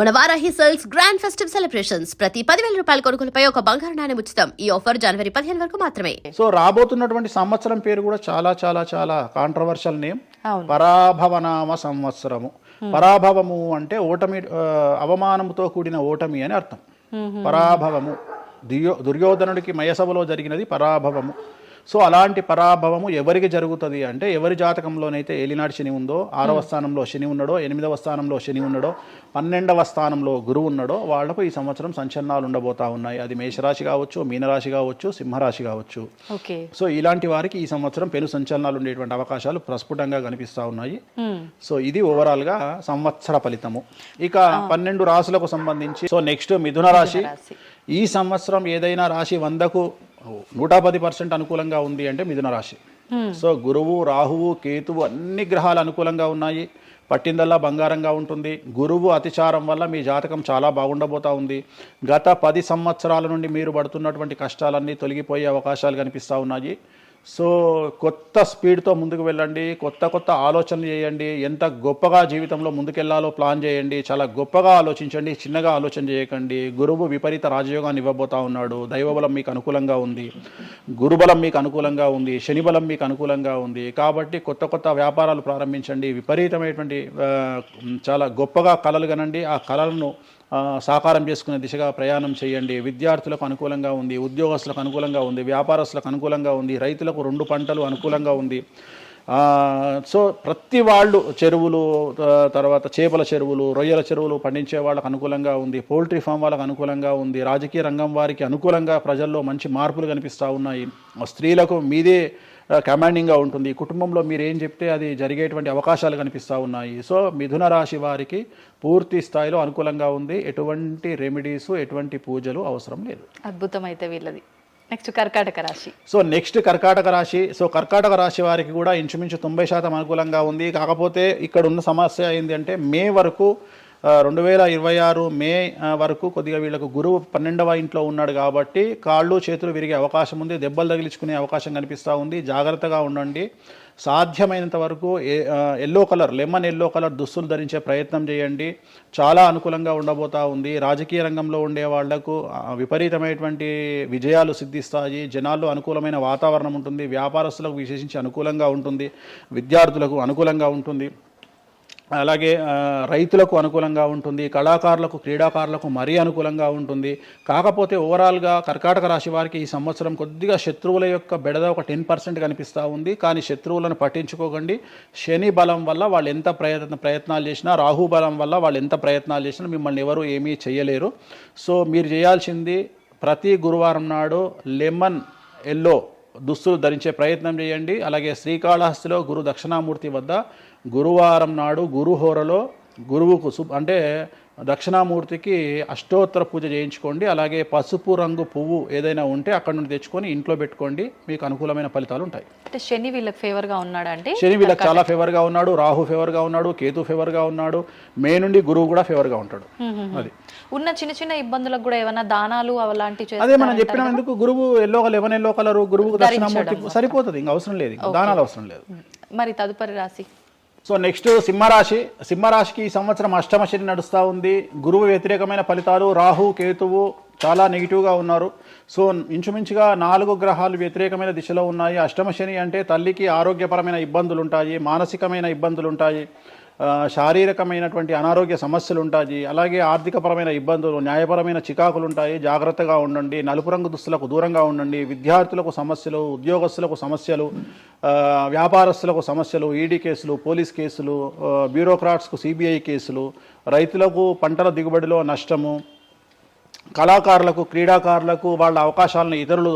మన Varahi sales grand festive celebrations ప్రతి 10,000 రూపాయల కొనుగోలుపై ఒక బంగారు నాణెం ఉచితం. ఈ ఆఫర్ జనవరి 15 వరకు మాత్రమే. సో రాబోతున్నటువంటి సంవత్సరం పేరు కూడా చాలా చాలా చాలా కాంట్రవర్షియల్ నేమ్. పరాభవనామ సంవత్సరము. పరాభవము అంటే ఓటమి, అవమానంతో కూడిన ఓటమి అని అర్థం. పరాభవము దుర్యోధనుడికి మయసభలో జరిగినది పరాభవము. సో అలాంటి పరాభవము ఎవరికి జరుగుతుంది అంటే, ఎవరి జాతకంలోనైతే ఏలినాటి శని ఉందో, 6వ స్థానంలో శని ఉన్నాడో, 8వ స్థానంలో శని ఉన్నాడో, 12వ స్థానంలో గురువు ఉన్నాడో వాళ్లకు ఈ సంవత్సరం సంచలనాలు ఉండబోతా ఉన్నాయి. అది మేషరాశి కావచ్చు, మీనరాశి కావచ్చు, సింహరాశి కావచ్చు. సో ఇలాంటి వారికి ఈ సంవత్సరం పెను సంచలనాలు ఉండేటువంటి అవకాశాలు ప్రస్ఫుటంగా కనిపిస్తూ ఉన్నాయి. సో ఇది ఓవరాల్ గా సంవత్సర ఫలితము. ఇక 12 రాశులకు సంబంధించి సో నెక్స్ట్ మిథున రాశి. ఈ సంవత్సరం ఏదైనా రాశి 100కు 110% అనుకూలంగా ఉంది అంటే మిథున రాశి. సో గురువు, రాహువు, కేతువు అన్ని గ్రహాలు అనుకూలంగా ఉన్నాయి. పట్టిందల్లా బంగారంగా ఉంటుంది. గురువు అతిచారం వల్ల మీ జాతకం చాలా బాగుండబోతా ఉంది. గత 10 సంవత్సరాల నుండి మీరు పడుతున్నటువంటి కష్టాలన్నీ తొలగిపోయే అవకాశాలు కనిపిస్తూ ఉన్నాయి. సో కొత్త స్పీడ్తో ముందుకు వెళ్ళండి, కొత్త ఆలోచనలు చేయండి, ఎంత గొప్పగా జీవితంలో ముందుకెళ్లాలో ప్లాన్ చేయండి, చాలా గొప్పగా ఆలోచించండి, చిన్నగా ఆలోచన చేయకండి. గురువు విపరీత రాజయోగాన్ని ఇవ్వబోతా ఉన్నాడు. దైవబలం మీకు అనుకూలంగా ఉంది, గురుబలం మీకు అనుకూలంగా ఉంది, శనిబలం మీకు అనుకూలంగా ఉంది. కాబట్టి కొత్త వ్యాపారాలు ప్రారంభించండి. విపరీతమైనటువంటి చాలా గొప్పగా కలలు కనండి. ఆ కళలను సాకారం చేసుకునే దిశగా ప్రయాణం చేయండి. విద్యార్థులకు అనుకూలంగా ఉంది, ఉద్యోగస్తులకు అనుకూలంగా ఉంది, వ్యాపారస్తులకు అనుకూలంగా ఉంది, రైతులకు 2 పంటలు అనుకూలంగా ఉంది. సో ప్రతి వాళ్ళు చెరువులు, తర్వాత చేపల చెరువులు, రొయ్యల చెరువులు పండించే వాళ్ళకు అనుకూలంగా ఉంది, పౌల్ట్రీ ఫామ్ వాళ్ళకు అనుకూలంగా ఉంది, రాజకీయ రంగం వారికి అనుకూలంగా ప్రజల్లో మంచి మార్పులు కనిపిస్తూ ఉన్నాయి. స్త్రీలకు మీదే కమాండింగ్గా ఉంటుంది. కుటుంబంలో మీరు ఏం చెప్తే అది జరిగేటువంటి అవకాశాలు కనిపిస్తూ ఉన్నాయి. సో మిథున రాశి వారికి పూర్తి స్థాయిలో అనుకూలంగా ఉంది. ఎటువంటి రెమెడీస్, ఎటువంటి పూజలు అవసరం లేదు. అద్భుతం అయితే వీళ్ళది. నెక్స్ట్ కర్కాటక రాశి. సో నెక్స్ట్ కర్కాటక రాశి. సో కర్కాటక రాశి వారికి కూడా ఇంచుమించు 90% అనుకూలంగా ఉంది. కాకపోతే ఇక్కడ ఉన్న సమస్య ఏంటి అంటే, మే వరకు 2026 మే వరకు కొద్దిగా వీళ్ళకు గురువు 12వ ఇంట్లో ఉన్నాడు కాబట్టి కాళ్ళు చేతులు విరిగే అవకాశం ఉంది, దెబ్బలు తగిలించుకునే అవకాశం కనిపిస్తూ ఉంది. జాగ్రత్తగా ఉండండి. సాధ్యమైనంత వరకు లెమన్ ఎల్లో కలర్ దుస్తులు ధరించే ప్రయత్నం చేయండి. చాలా అనుకూలంగా ఉండబోతా ఉంది. రాజకీయ రంగంలో ఉండే వాళ్లకు విపరీతమైనటువంటి విజయాలు సిద్ధిస్తాయి. జనాల్లో అనుకూలమైన వాతావరణం ఉంటుంది. వ్యాపారస్తులకు విశేషించి అనుకూలంగా ఉంటుంది. విద్యార్థులకు అనుకూలంగా ఉంటుంది. అలాగే రైతులకు అనుకూలంగా ఉంటుంది. కళాకారులకు, క్రీడాకారులకు మరీ అనుకూలంగా ఉంటుంది. కాకపోతే ఓవరాల్గా కర్కాటక రాశి వారికి ఈ సంవత్సరం కొద్దిగా శత్రువుల యొక్క బెడద ఒక 10% కనిపిస్తూ ఉంది. కానీ శత్రువులను పట్టించుకోకండి. శని బలం వల్ల వాళ్ళు ఎంత ప్రయత్నాలు చేసినా, రాహు బలం వల్ల వాళ్ళు ఎంత ప్రయత్నాలు చేసినా మిమ్మల్ని ఎవరు ఏమీ చేయలేరు. సో మీరు చేయాల్సింది ప్రతి గురువారం నాడు లెమన్ ఎల్లో దుస్తులు ధరించే ప్రయత్నం చేయండి. అలాగే శ్రీకాళహస్తిలో గురు దక్షిణామూర్తి వద్ద గురువారం నాడు గురుహోరలో గురువుకు అంటే దక్షిణామూర్తికి అష్టోత్తర పూజ చేయించుకోండి. అలాగే పసుపు రంగు పువ్వు ఏదైనా ఉంటే అక్కడ నుండి తెచ్చుకొని ఇంట్లో పెట్టుకోండి. మీకు అనుకూలమైన ఫలితాలు ఉంటాయి. అంటే శని వీళ్ళకి ఫేవర్గా ఉన్నాడు అంటే, శని వీళ్ళకి చాలా ఫేవర్గా ఉన్నాడు, రాహు ఫేవర్గా ఉన్నాడు, కేతు ఫేవర్గా ఉన్నాడు, మే నుండి గురువు కూడా ఫేవర్గా ఉంటాడు. అది ఉన్న చిన్న ఇబ్బందులకు కూడా ఏమైనా దానాలు అలాంటివి అదే మనం చెప్పిన ఎందుకు, గురువు లెమన్ ఎల్లో కలర్ గురువు దక్షిణామూర్తి సరిపోతుంది. ఇంకా అవసరం లేదు, దానాలు అవసరం లేదు. మరి తదుపరి రాశి. సో నెక్స్ట్ సింహరాశి. సింహరాశికి ఈ సంవత్సరం అష్టమ శని నడుస్తూ ఉంది. గురువు వ్యతిరేకమైన ఫలితాలు, రాహు కేతువు చాలా నెగిటివ్గా ఉన్నారు. సో ఇంచుమించుగా 4 గ్రహాలు వ్యతిరేకమైన దిశలో ఉన్నాయి. అష్టమ శని అంటే తల్లికి ఆరోగ్యపరమైన ఇబ్బందులు ఉంటాయి, మానసికమైన ఇబ్బందులు ఉంటాయి, శారీరకమైనటువంటి అనారోగ్య సమస్యలు ఉంటాయి, అలాగే ఆర్థికపరమైన ఇబ్బందులు, న్యాయపరమైన చికాకులు ఉంటాయి. జాగ్రత్తగా ఉండండి. నలుపు రంగు దుస్తులకు దూరంగా ఉండండి. విద్యార్థులకు సమస్యలు, ఉద్యోగస్తులకు సమస్యలు, వ్యాపారస్తులకు సమస్యలు, ఈడీ కేసులు, పోలీస్ కేసులు, బ్యూరోక్రాట్స్కు సిబిఐ కేసులు, రైతులకు పంటల దిగుబడిలో నష్టము, కళాకారులకు, క్రీడాకారులకు వాళ్ళ అవకాశాలను ఇతరులు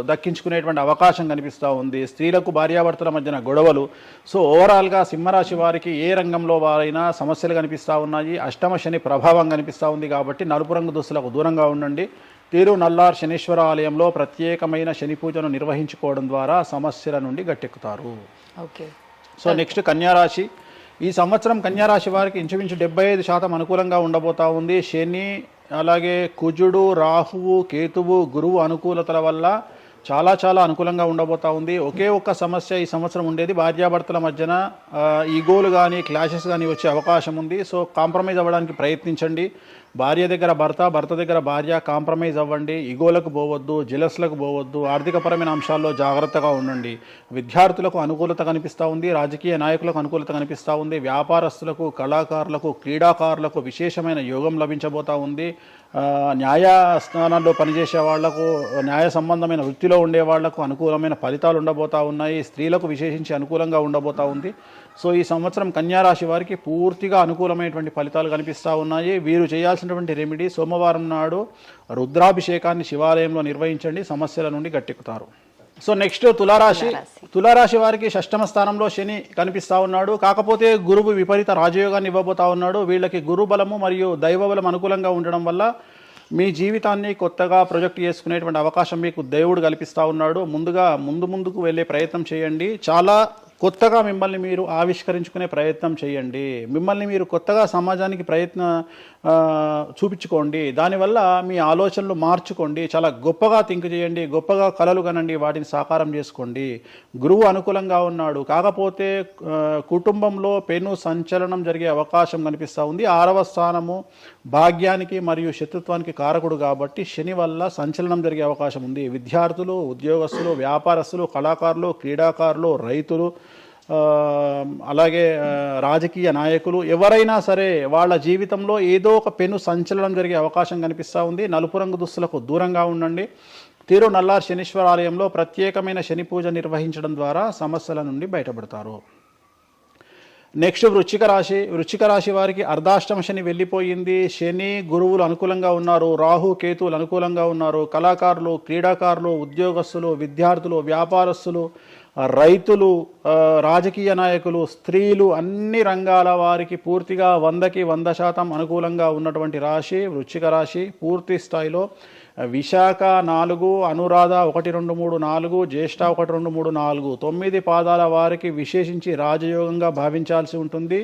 దక్కించుకునేటువంటి అవకాశం కనిపిస్తూ ఉంది. స్త్రీలకు భార్యాభర్తల మధ్యన గొడవలు. సో ఓవరాల్గా సింహరాశి వారికి ఏ రంగంలో వారైనా సమస్యలు కనిపిస్తూ ఉన్నాయి. అష్టమ శని ప్రభావం కనిపిస్తూ ఉంది. కాబట్టి నలుపు రంగు దుస్తులకు దూరంగా ఉండండి. తిరునల్లార్ శనీశ్వర ఆలయంలో ప్రత్యేకమైన శని పూజను నిర్వహించుకోవడం ద్వారా సమస్యల నుండి గట్టెక్కుతారు. ఓకే. సో నెక్స్ట్ కన్యారాశి. ఈ సంవత్సరం కన్యారాశి వారికి ఇంచుమించు 75% అనుకూలంగా ఉండబోతా ఉంది. శని, అలాగే కుజుడు, రాహువు, కేతువు, గురువు అనుకూలతల వల్ల చాలా చాలా అనుకూలంగా ఉండబోతా ఉంది. ఒకే ఒక్క సమస్య ఈ సంవత్సరం ఉండేది, భార్యాభర్తల మధ్యన ఈగోలు కానీ క్లాషెస్ కానీ వచ్చే అవకాశం ఉంది. సో కాంప్రమైజ్ అవ్వడానికి ప్రయత్నించండి. భార్య దగ్గర భర్త, భర్త దగ్గర భార్య, కాంప్రమైజ్ అవ్వండి. ఈగోలకు పోవద్దు, జెలస్లకు పోవద్దు. ఆర్థికపరమైన అంశాల్లో జాగ్రత్తగా ఉండండి. విద్యార్థులకు అనుకూలత కనిపిస్తూ ఉంది, రాజకీయ నాయకులకు అనుకూలత కనిపిస్తూ ఉంది, వ్యాపారస్తులకు, కళాకారులకు, క్రీడాకారులకు విశేషమైన యోగం లభించబోతూ ఉంది. న్యాయస్థానాల్లో పనిచేసే వాళ్లకు, న్యాయ సంబంధమైన వృత్తిలో ఉండే వాళ్లకు అనుకూలమైన ఫలితాలు ఉండబోతూ ఉన్నాయి. స్త్రీలకు విశేషించి అనుకూలంగా ఉండబోతూ ఉంది. సో ఈ సంవత్సరం కన్యారాశి వారికి పూర్తిగా అనుకూలమైనటువంటి ఫలితాలు కనిపిస్తూ ఉన్నాయి. వీరు చేయాల్సినటువంటి రెమెడీ, సోమవారం నాడు రుద్రాభిషేకాన్ని శివాలయంలో నిర్వహించండి, సమస్యల నుండి గట్టెక్కుతారు. సో నెక్స్ట్ తులారాశి. తులారాశి వారికి షష్టమ స్థానంలో శని కనిపిస్తూ ఉన్నాడు. కాకపోతే గురువు విపరీత రాజయోగాన్ని ఇవ్వబోతా ఉన్నాడు. వీళ్ళకి గురు బలము మరియు దైవ బలం అనుకూలంగా ఉండడం వల్ల మీ జీవితాన్ని కొత్తగా ప్రొజెక్ట్ చేసుకునేటువంటి అవకాశం మీకు దేవుడు కల్పిస్తూ ఉన్నాడు. ముందుకు వెళ్ళే ప్రయత్నం చేయండి. చాలా కొత్తగా మిమ్మల్ని మీరు ఆవిష్కరించుకునే ప్రయత్నం చేయండి. మిమ్మల్ని మీరు కొత్తగా సమాజానికి చూపించుకోండి. దానివల్ల మీ ఆలోచనలు మార్చుకోండి. చాలా గొప్పగా థింక్ చేయండి, గొప్పగా కలలు కనండి, వాటిని సాకారం చేసుకోండి. గురువు అనుకూలంగా ఉన్నాడు. కాకపోతే కుటుంబంలో పెను సంచలనం జరిగే అవకాశం కనిపిస్తూ ఉంది. 6వ స్థానము భాగ్యానికి మరియు శత్రుత్వానికి కారకుడు కాబట్టి శని వల్ల సంచలనం జరిగే అవకాశం ఉంది. విద్యార్థులు, ఉద్యోగస్తులు, వ్యాపారస్తులు, కళాకారులు, క్రీడాకారులు, రైతులు, అలాగే రాజకీయ నాయకులు ఎవరైనా సరే వాళ్ళ జీవితంలో ఏదో ఒక పెను సంచలనం జరిగే అవకాశం కనిపిస్తూ ఉంది. నలుపు రంగు దుస్తులకు దూరంగా ఉండండి. తిరునల్లార్ శనీశ్వర ఆలయంలో ప్రత్యేకమైన శని పూజ నిర్వహించడం ద్వారా సమస్యల నుండి బయటపడతారు. నెక్స్ట్ వృశ్చిక రాశి. వృశ్చిక రాశి వారికి అర్ధాష్టమ శని వెళ్ళిపోయింది. శని గురువులు అనుకూలంగా ఉన్నారు, రాహు కేతువులు అనుకూలంగా ఉన్నారు. కళాకారులు, క్రీడాకారులు, ఉద్యోగస్తులు, విద్యార్థులు, వ్యాపారస్తులు, రైతులు, రాజకీయ నాయకులు, స్త్రీలు, అన్ని రంగాల వారికి పూర్తిగా 100కి 100% అనుకూలంగా ఉన్నటువంటి రాశి వృశ్చిక రాశి. పూర్తి స్థాయిలో విశాఖ 4, అనురాధ 1, 2, 3, 4, జ్యేష్ఠ 1, 2, 3, 4, 9 పాదాల వారికి విశేషించి రాజయోగంగా భావించాల్సి ఉంటుంది.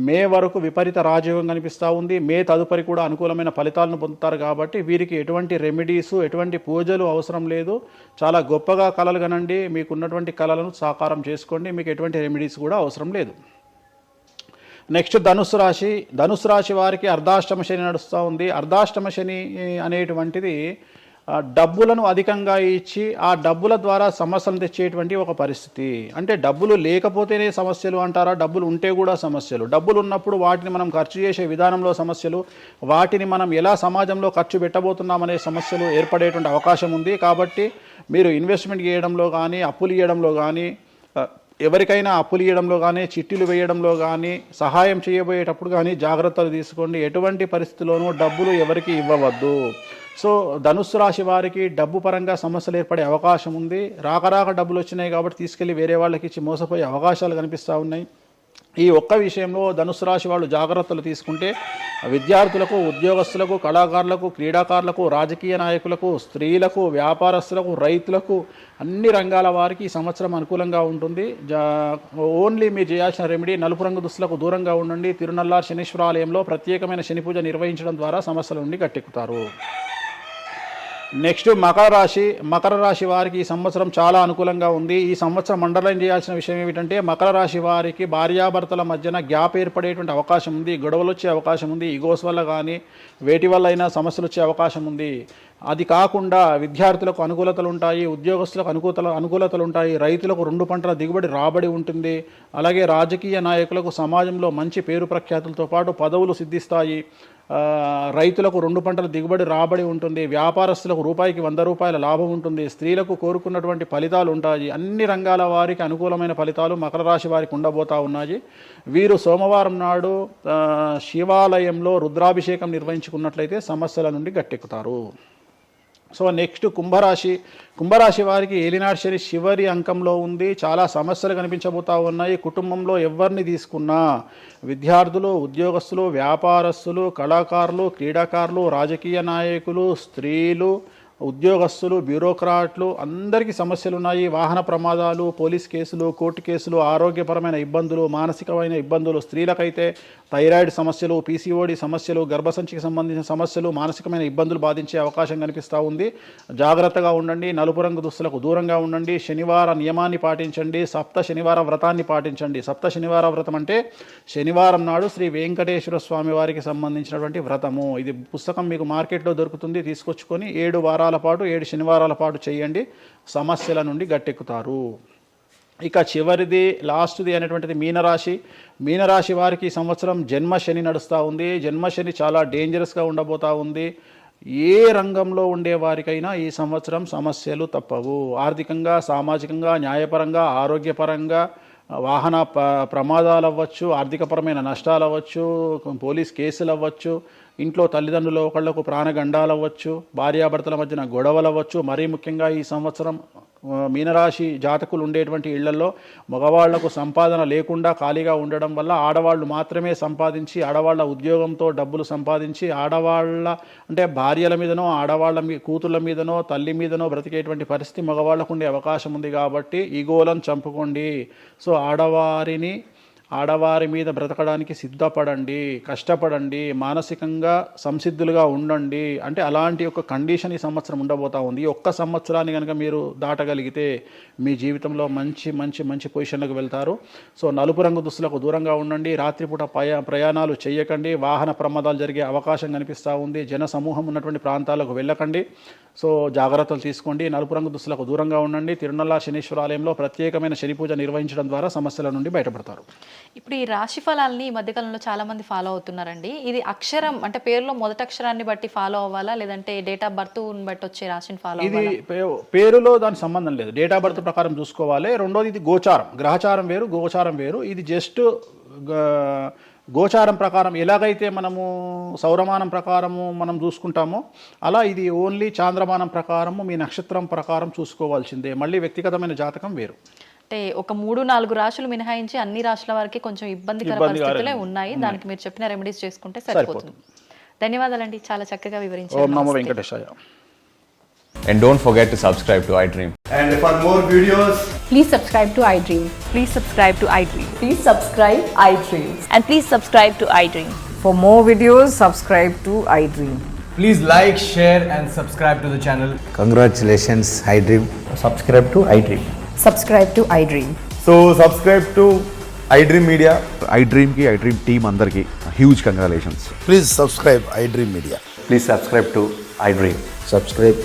మే వరకు విపరీత రాజయోగం కనిపిస్తూ ఉంది. మే తదుపరి కూడా అనుకూలమైన ఫలితాలను పొందుతారు. కాబట్టి వీరికి ఎటువంటి రెమెడీసు, ఎటువంటి పూజలు అవసరం లేదు. చాలా గొప్పగా కళలు కనండి, మీకున్నటువంటి కళలను సాకారం చేసుకోండి. మీకు ఎటువంటి రెమెడీస్ కూడా అవసరం లేదు. నెక్స్ట్ ధనుసు రాశి. ధనుసు రాశి వారికి అర్ధాష్టమ శని నడుస్తూ ఉంది. అర్ధాష్టమ శని అనేటువంటిది డబ్బులను అధికంగా ఇచ్చి ఆ డబ్బుల ద్వారా సమస్యలు తెచ్చేటువంటి ఒక పరిస్థితి. అంటే డబ్బులు లేకపోతేనే సమస్యలు అంటారా? డబ్బులు ఉంటే కూడా సమస్యలు. డబ్బులు ఉన్నప్పుడు వాటిని మనం ఖర్చు చేసే విధానంలో సమస్యలు, వాటిని మనం ఎలా సమాజంలో ఖర్చు పెట్టబోతున్నామనే సమస్యలు ఏర్పడేటువంటి అవకాశం ఉంది. కాబట్టి మీరు ఇన్వెస్ట్మెంట్ చేయడంలో కానీ, అప్పులు ఇవ్వడంలో కానీ, ఎవరికైనా అప్పులు ఇవ్వడంలో కానీ, చిట్టీలు వేయడంలో కానీ, సహాయం చేయబోయేటప్పుడు కానీ జాగ్రత్తలు తీసుకోండి. ఎటువంటి పరిస్థితుల్లోనూ డబ్బులు ఎవరికి ఇవ్వవద్దు. సో ధనుస్సు రాశి వారికి డబ్బు పరంగా సమస్యలు ఏర్పడే అవకాశం ఉంది. రాక డబ్బులు వచ్చినాయి కాబట్టి తీసుకెళ్ళి వేరే వాళ్ళకి ఇచ్చి మోసపోయే అవకాశాలు కనిపిస్తూ ఉన్నాయి. ఈ ఒక్క విషయంలో ధనుసు రాశి వాళ్ళు జాగ్రత్తలు తీసుకుంటే విద్యార్థులకు, ఉద్యోగస్తులకు, కళాకారులకు, క్రీడాకారులకు, రాజకీయ నాయకులకు, స్త్రీలకు, వ్యాపారస్తులకు, రైతులకు, అన్ని రంగాల వారికి ఈ సంవత్సరం అనుకూలంగా ఉంటుంది. ఓన్లీ మీరు చేయాల్సిన రెమెడీ నలుపు రంగు దుస్తులకు దూరంగా ఉండండి. తిరునల్లార్ శనీశ్వర ఆలయంలో ప్రత్యేకమైన శని పూజ నిర్వహించడం ద్వారా సమస్యల నుండి గట్టెక్కుతారు. నెక్స్ట్ మకర రాశి. మకర రాశి వారికి ఈ సంవత్సరం చాలా అనుకూలంగా ఉంది. ఈ సంవత్సరం అండర్లైన్ చేయాల్సిన విషయం ఏమిటంటే మకర రాశి వారికి భార్యాభర్తల మధ్యన గ్యాప్ ఏర్పడేటువంటి అవకాశం ఉంది. గొడవలు వచ్చే అవకాశం ఉంది. ఈగోస్ వల్ల కానీ వేటి వల్ల అయినా సమస్యలు వచ్చే అవకాశం ఉంది. అది కాకుండా విద్యార్థులకు అనుకూలతలు ఉంటాయి, ఉద్యోగస్తులకు అనుకూలతలు ఉంటాయి, రైతులకు 2 పంటల దిగుబడి రాబడి ఉంటుంది. అలాగే రాజకీయ నాయకులకు సమాజంలో మంచి పేరు ప్రఖ్యాతులతో పాటు పదవులు సిద్ధిస్తాయి. రైతులకు 2 పంటల దిగుబడి రాబడి ఉంటుంది. వ్యాపారస్తులకు రూపాయికి 100 రూపాయల లాభం ఉంటుంది. స్త్రీలకు కోరుకున్నటువంటి ఫలితాలు ఉంటాయి. అన్ని రంగాల వారికి అనుకూలమైన ఫలితాలు మకర రాశి వారికి ఉండబోతా ఉన్నాయి. వీరు సోమవారం నాడు శివాలయంలో రుద్రాభిషేకం నిర్వహించుకున్నట్లయితే సమస్యల నుండి గట్టెక్కుతారు. సో నెక్స్ట్ కుంభరాశి. కుంభరాశి వారికి ఏలినాడు శని చివరి అంకంలో ఉంది. చాలా సమస్యలు కనిపించబోతా ఉన్నాయి. కుటుంబంలో ఎవరిని తీసుకున్నా విద్యార్థులు, ఉద్యోగస్తులు, వ్యాపారస్తులు, కళాకారులు, క్రీడాకారులు, రాజకీయ నాయకులు, స్త్రీలు, ఉద్యోగస్తులు, బ్యూరోక్రాట్లు అందరికీ సమస్యలు ఉన్నాయి. వాహన ప్రమాదాలు, పోలీస్ కేసులు, కోర్టు కేసులు, ఆరోగ్యపరమైన ఇబ్బందులు, మానసికమైన ఇబ్బందులు, స్త్రీలకైతే థైరాయిడ్ సమస్యలు, పీసీఓడి సమస్యలు, గర్భసంచికి సంబంధించిన సమస్యలు, మానసికమైన ఇబ్బందులు బాధించే అవకాశం కనిపిస్తూ ఉంది. జాగ్రత్తగా ఉండండి, నలుపు రంగు దుస్తులకు దూరంగా ఉండండి, శనివార నియమాన్ని పాటించండి, సప్త శనివార వ్రతాన్ని పాటించండి. సప్త శనివార వ్రతం అంటే శనివారం నాడు శ్రీ వెంకటేశ్వర స్వామి వారికి సంబంధించినటువంటి వ్రతము. ఇది పుస్తకం మీకు మార్కెట్లో దొరుకుతుంది, తీసుకొచ్చుకొని 7 వారాల పాటు 7 శనివారాల పాటు చేయండి, సమస్యల నుండి గట్టెక్కుతారు. ఇక చివరిది లాస్ట్ది అనేటువంటిది మీనరాశి. మీనరాశి వారికి ఈ సంవత్సరం జన్మశని నడుస్తూ ఉంది. జన్మశని చాలా డేంజరస్గా ఉండబోతూ ఉంది. ఏ రంగంలో ఉండే వారికైనా ఈ సంవత్సరం సమస్యలు తప్పవు. ఆర్థికంగా, సామాజికంగా, న్యాయపరంగా, ఆరోగ్యపరంగా, వాహన ప్రమాదాలు అవ్వచ్చు, ఆర్థికపరమైన నష్టాలు అవ్వచ్చు, పోలీస్ కేసులు అవ్వచ్చు, ఇంట్లో తల్లిదండ్రులు ఒకళ్లకు ప్రాణగండాలు అవ్వచ్చు, భార్యాభర్తల మధ్యన గొడవలు అవ్వచ్చు. మరీ ముఖ్యంగా ఈ సంవత్సరం మీనరాశి జాతకులు ఉండేటువంటి ఇళ్లలో మగవాళ్లకు సంపాదన లేకుండా ఖాళీగా ఉండడం వల్ల ఆడవాళ్ళు మాత్రమే సంపాదించి, ఆడవాళ్ళ ఉద్యోగంతో డబ్బులు సంపాదించి, ఆడవాళ్ళ అంటే భార్యల మీదనో, ఆడవాళ్ళ కూతుళ్ళ మీదనో, తల్లి మీదనో బ్రతికేటువంటి పరిస్థితి మగవాళ్ళకు ఉండే అవకాశం ఉంది. కాబట్టి ఈగోలను చంపుకోండి. సో ఆడవారి మీద బ్రతకడానికి సిద్ధపడండి, కష్టపడండి, మానసికంగా సంసిద్ధులుగా ఉండండి. అంటే అలాంటి ఒక కండిషన్ ఈ సంవత్సరం ఉండబోతా ఉంది. ఈ ఒక్క సంవత్సరాన్ని కనుక మీరు దాటగలిగితే మీ జీవితంలో మంచి మంచి మంచి పొజిషన్లకు వెళ్తారు. సో నలుపు రంగు దుస్తులకు దూరంగా ఉండండి, రాత్రిపూట ప్రయాణాలు చేయకండి, వాహన ప్రమాదాలు జరిగే అవకాశం కనిపిస్తూ ఉంది. జన సమూహం ఉన్నటువంటి ప్రాంతాలకు వెళ్ళకండి. సో జాగ్రత్తలు తీసుకోండి, నలుపు రంగు దుస్తులకు దూరంగా ఉండండి. తిరునల్లా శనీశ్వరాలయంలో ప్రత్యేకమైన శని పూజ నిర్వహించడం ద్వారా సమస్యల నుండి బయటపడతారు. ఇప్పుడు ఈ రాశి ఫలాల్ని ఈ మధ్యకాలంలో చాలా మంది ఫాలో అవుతున్నారండి. ఇది అక్షరం అంటే పేరులో మొదటి అక్షరాన్ని బట్టి ఫాలో అవ్వాలా, లేదంటే డేట్ ఆఫ్ బర్త్ బట్టి వచ్చే రాశిని ఫాలో ఇది అవ్వాలా? పేరులో దాని సంబంధం లేదు, డేట్ ఆఫ్ బర్త్ ప్రకారం చూసుకోవాలి. రెండోది ఇది గోచారం, గ్రహచారం వేరు, గోచారం వేరు. ఇది జస్ట్ గోచారం ప్రకారం ఎలాగైతే మనము సౌరమానం ప్రకారము మనం చూసుకుంటామో అలా ఇది ఓన్లీ చాంద్రమానం ప్రకారము మీ నక్షత్రం ప్రకారం చూసుకోవాల్సిందే. మళ్ళీ వ్యక్తిగతమైన జాతకం వేరు. అంటే ఒక 3-4 రాశులు మినహాయించి అన్ని రాశుల వారికి కొంచెం ఇబ్బందికర పరిస్థితులే ఉన్నాయి. దానికి మీరు చెప్పిన రెమెడీస్ చేసుకుంటే సరిపోతుంది. ధన్యవాదాలండి, చాలా చక్కగా వివరించారు. ఓం నమో వెంకటేశాయ. And don't forget to subscribe to iDream. And for more videos, Please subscribe to iDream. Please subscribe to iDream. Please subscribe iDream. And please subscribe to iDream. For more videos, subscribe to iDream. please like, share and subscribe to the channel. Congratulations, iDream. Subscribe to iDream. Subscribe to iDream. So subscribe to iDream Media. iDream team అందరికి huge congratulations. Please subscribe iDream Media. Please subscribe to iDream. Subscribe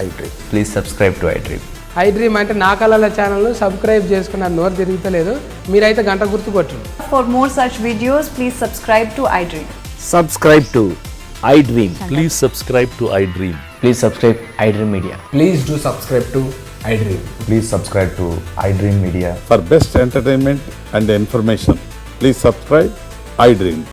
iDream. Please subscribe to iDream. iDream అంటే నా కళల ఛానల్ను subscribe చేసుకున్న నోరు తిరుగుతలేదు, మీరైతే గంట గుర్తు కొట్టండి. For more such videos, please subscribe to iDream. Subscribe to iDream. Please subscribe to iDream. Please subscribe iDream Media. Please do subscribe to iDream. Please subscribe to iDream Media. For best entertainment and information, please subscribe iDream.